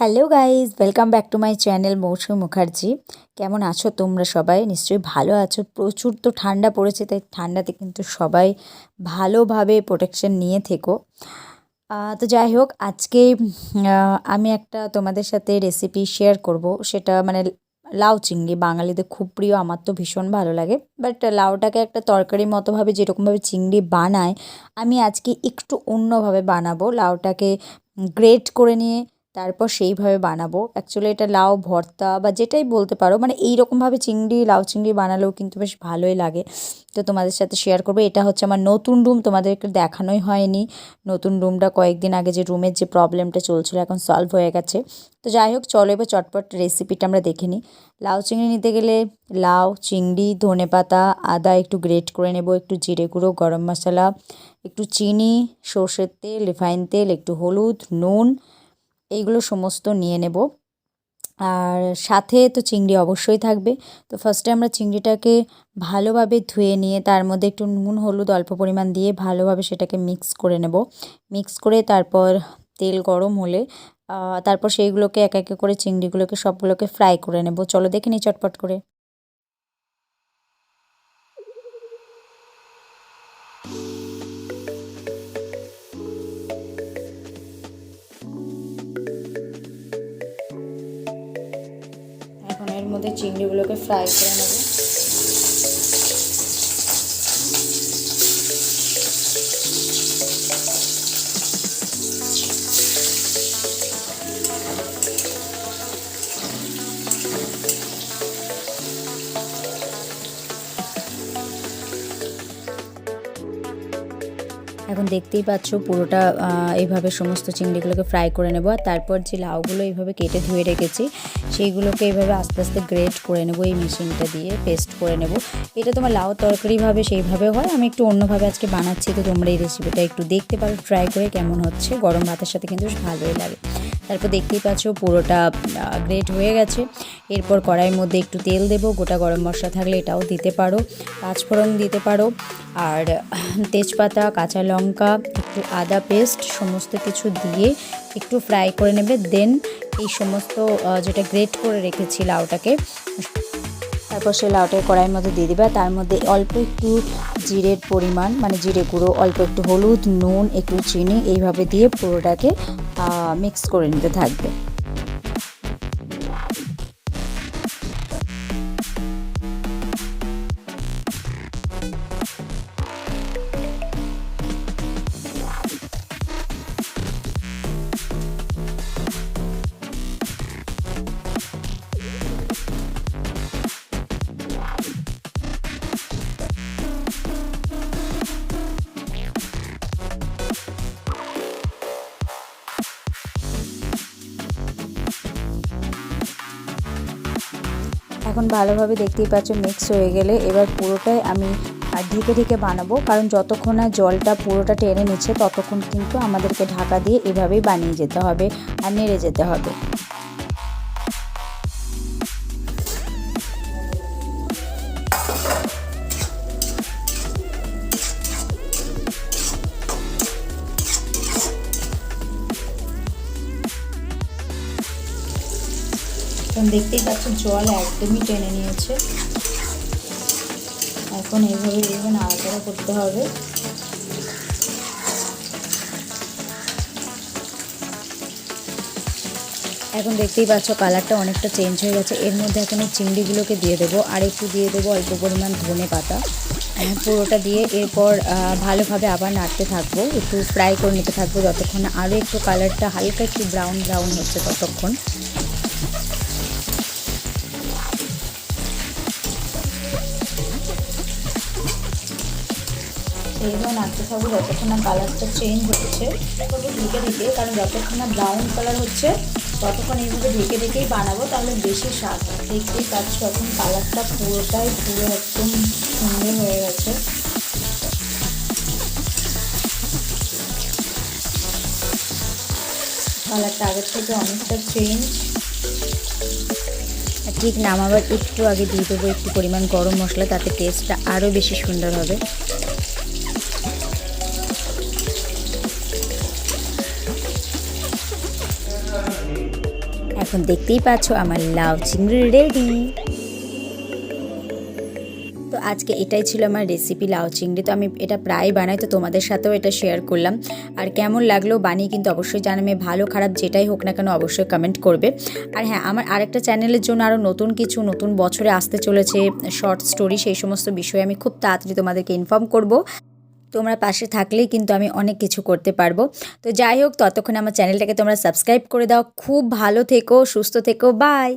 Hello guys, welcome back to my channel Mousumi Mukherjee. কেমন আছো তোমরা? সবাই নিশ্চয়ই ভালো আছো। প্রচুর তো ঠান্ডা পড়েছে, তাই ঠান্ডাতে কিন্তু সবাই ভালোভাবে প্রোটেকশন নিয়ে থেকো। তো যাই হোক, আজকে আমি একটা তোমাদের সাথে রেসিপি শেয়ার করব। সেটা মানে লাউ চিংড়ি, বাঙালিদের খুব প্রিয়, আমার তো ভীষণ ভালো লাগে। বাট লাউটাকে একটা তরকারি মতোভাবে যেরকমভাবে চিংড়ি বানায়, আমি আজকে একটু অন্যভাবে বানাবো। লাউটাকে গ্রেট করে নিয়ে তারপর সেইভাবে বানাবো। অ্যাকচুয়ালি এটা লাউ ভর্তা বা যেটাই বলতে পারো, মানে এইরকমভাবে লাউ চিংড়ি বানালেও কিন্তু বেশ ভালোই লাগে। তো তোমাদের সাথে শেয়ার করবো। এটা হচ্ছে আমার নতুন রুম, তোমাদেরকে দেখানোই হয়নি। নতুন রুমটা কয়েকদিন আগে যে রুমের যে প্রবলেমটা চলছিল, এখন সলভ হয়ে গেছে। তো যাই হোক, চলো এবার চটপট রেসিপিটা আমরা দেখে নিই। লাউ চিংড়ি নিতে গেলে লাউ, চিংড়ি, ধনেপাতা, আদা একটু গ্রেট করে নেব, একটু জিরে গুঁড়ো, গরম মশলা, একটু চিনি, সর্ষের তেল, রিফাইন তেল, একটু হলুদ, নুন, এইগুলো সমস্ত নিয়ে নেব। আর সাথে তো চিংড়ি অবশ্যই থাকবে। তো ফার্স্টে আমরা চিংড়িটাকে ভালোভাবে ধুয়ে নিয়ে তার মধ্যে একটু নুন হলুদ অল্প পরিমাণ দিয়ে ভালোভাবে সেটাকে মিক্স করে নেব। মিক্স করে তারপর তেল গরম হলে তারপর সেইগুলোকে এক এক করে চিংড়িগুলোকে সবগুলোকে ফ্রাই করে নেব। চলো দেখে নিই চটপট করে। এখন এর মধ্যে চিংড়িগুলোকে ফ্রাই করে নেব। এখন দেখতেই পাচ্ছ পুরোটা এইভাবে সমস্ত চিংড়িগুলোকে ফ্রাই করে নেব। আর তারপর যে লাউগুলো এইভাবে কেটে ধুয়ে রেখেছি, সেইগুলোকে এইভাবে আস্তে আস্তে গ্রেট করে নেব, এই মেশিনটা দিয়ে পেস্ট করে নেব। এটা তোমার লাউ তরকারিভাবে সেইভাবে হয়, আমি একটু অন্যভাবে আজকে বানাচ্ছি। তো তোমরা এই রেসিপিটা একটু দেখতে পারো ট্রাই করে কেমন হচ্ছে। গরম ভাতের সাথে কিন্তু বেশ ভালোই লাগে। তারপর দেখতেই পাচ্ছ পুরোটা গ্রেট হয়ে গেছে। এরপর কড়াইয়ের মধ্যে একটু তেল দেব, গোটা গরম মশলা থাকলে এটাও দিতে পারো, পাঁচফোড়ন দিতে পারো, আর তেজপাতা, কাঁচা লঙ্কা, একটু আদা পেস্ট, সমস্ত কিছু দিয়ে একটু ফ্রাই করে নেবে। দেন এই সমস্ত যেটা গ্রেট করে রেখেছি লাউটাকে, তারপর সেই লাউটাকে কড়াইয়ের মধ্যে দিয়ে দিবে। তার মধ্যে অল্প একটু জিরের পরিমাণ, মানে জিরে গুঁড়ো, অল্প একটু হলুদ, নুন, একটু চিনি, এইভাবে দিয়ে পুরোটাকে মিক্স করে নিতে থাকবে। এখন ভালোভাবে দেখতেই পাচ্ছ মিক্স হয়ে গেলে এবার পুরোটাই আমি ঢেকে ঢেকে বানাবো, কারণ যতক্ষণ না জলটা পুরোটা টেনে নিচ্ছে ততক্ষণ কিন্তু আমাদেরকে ঢাকা দিয়ে এভাবেই বানিয়ে যেতে হবে আর নেড়ে যেতে হবে। এখন দেখতেই পাচ্ছ জল একদমই টেনে নিয়েছে। এখন এইভাবে এইভাবে নাড়াচাড়া করতে হবে। এখন দেখতেই পাচ্ছ কালারটা অনেকটা চেঞ্জ হয়ে গেছে। এর মধ্যে এখন এই চিংড়িগুলোকে দিয়ে দেবো, আর একটু দিয়ে দেবো অল্প পরিমাণ ধনেপাতা, পুরোটা দিয়ে এরপর ভালোভাবে আবার নাড়তে থাকবো, একটু ফ্রাই করে নিতে থাকবো যতক্ষণ না আরও একটু কালারটা হালকা একটু ব্রাউন ব্রাউন হচ্ছে ততক্ষণ। এইভাবে নাড়তে থাকবো যতক্ষণ না কালারটা চেঞ্জ হচ্ছে, একটু ঢেকে দিতে, কারণ যতক্ষণ না ব্রাউন কালার হচ্ছে ততক্ষণ এইভাবে ঢেকে ঢেকেই বানাবো, তাহলে বেশি স্বাদ হয়। দেখতেই পাচ্ছ এখন কালারটা পুরোটাই পুরো একদম সুন্দর হয়ে গেছে। কালারটা আগের থেকে অনেকটা চেঞ্জ। ঠিক নামাবার একটু আগে দিয়ে দেবো একটু পরিমাণ গরম মশলা, তাতে টেস্টটা আরও বেশি সুন্দর হবে। এখন দেখতেই পাচ্ছ আমার লাউ চিংড়ি রেডি। তো আজকে এটাই ছিল আমার রেসিপি লাউ চিংড়ি। তো আমি এটা প্রায় বানাই, তো তোমাদের সাথেও এটা শেয়ার করলাম। আর কেমন লাগলো বানিয়ে কিন্তু অবশ্যই জানাবে, ভালো খারাপ যেটাই হোক না কেন অবশ্যই কমেন্ট করবে। আর হ্যাঁ, আমার আরেকটা চ্যানেলের জন্য আরও নতুন কিছু নতুন বছরে আসতে চলেছে শর্ট স্টোরি, সেই সমস্ত বিষয়ে আমি খুব তাড়াতাড়ি তোমাদেরকে ইনফর্ম করব। তোমরা পাশে থাকলেই কিন্তু আমি অনেক কিছু করতে পারবো। তো যাই হোক, ততক্ষণ আমার চ্যানেলটাকে তোমরা সাবস্ক্রাইব করে দাও। খুব ভালো থেকো, সুস্থ থেকো, বাই।